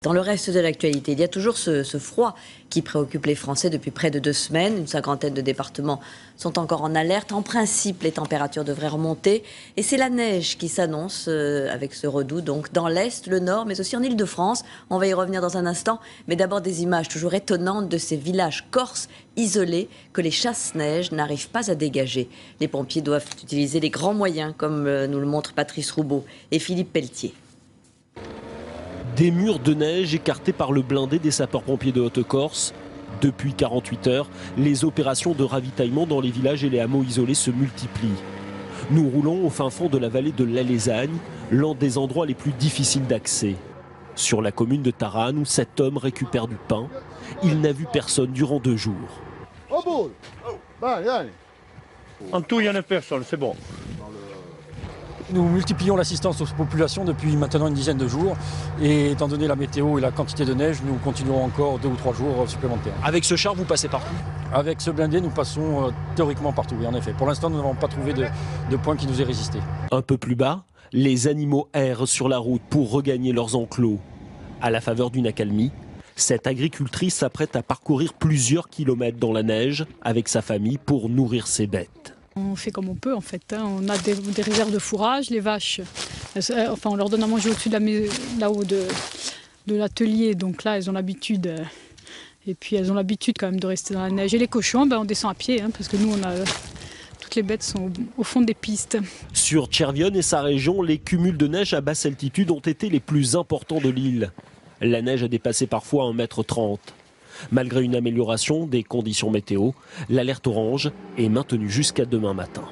Dans le reste de l'actualité, il y a toujours ce froid qui préoccupe les Français depuis près de 2 semaines. Une cinquantaine de départements sont encore en alerte. En principe, les températures devraient remonter. Et c'est la neige qui s'annonce avec ce redout, donc dans l'Est, le Nord, mais aussi en Île-de-France. On va y revenir dans un instant. Mais d'abord des images toujours étonnantes de ces villages corses isolés que les chasse-neige n'arrivent pas à dégager. Les pompiers doivent utiliser les grands moyens, comme nous le montre Patrice Roubaud et Philippe Pelletier. Des murs de neige écartés par le blindé des sapeurs-pompiers de Haute-Corse. Depuis 48 heures, les opérations de ravitaillement dans les villages et les hameaux isolés se multiplient. Nous roulons au fin fond de la vallée de l'Alézagne, l'un des endroits les plus difficiles d'accès. Sur la commune de Taranne, où cet homme récupère du pain, il n'a vu personne durant 2 jours. En tout, il n'y en a personne, c'est bon. Nous multiplions l'assistance aux populations depuis maintenant une dizaine de jours. Et étant donné la météo et la quantité de neige, nous continuerons encore 2 ou 3 jours supplémentaires. Avec ce char, vous passez partout? Avec ce blindé, nous passons théoriquement partout, oui, en effet. Pour l'instant, nous n'avons pas trouvé de point qui nous ait résisté. Un peu plus bas, les animaux errent sur la route pour regagner leurs enclos. À la faveur d'une accalmie, cette agricultrice s'apprête à parcourir plusieurs kilomètres dans la neige avec sa famille pour nourrir ses bêtes. On fait comme on peut en fait, on a des réserves de fourrage, les vaches, enfin on leur donne à manger au-dessus de là-haut de l'atelier, donc là elles ont l'habitude, et puis elles ont l'habitude quand même de rester dans la neige. Et les cochons, on descend à pied, parce que nous toutes les bêtes sont au fond des pistes. Sur Tchervionne et sa région, les cumuls de neige à basse altitude ont été les plus importants de l'île. La neige a dépassé parfois 1,30 m. Malgré une amélioration des conditions météo, l'alerte orange est maintenue jusqu'à demain matin.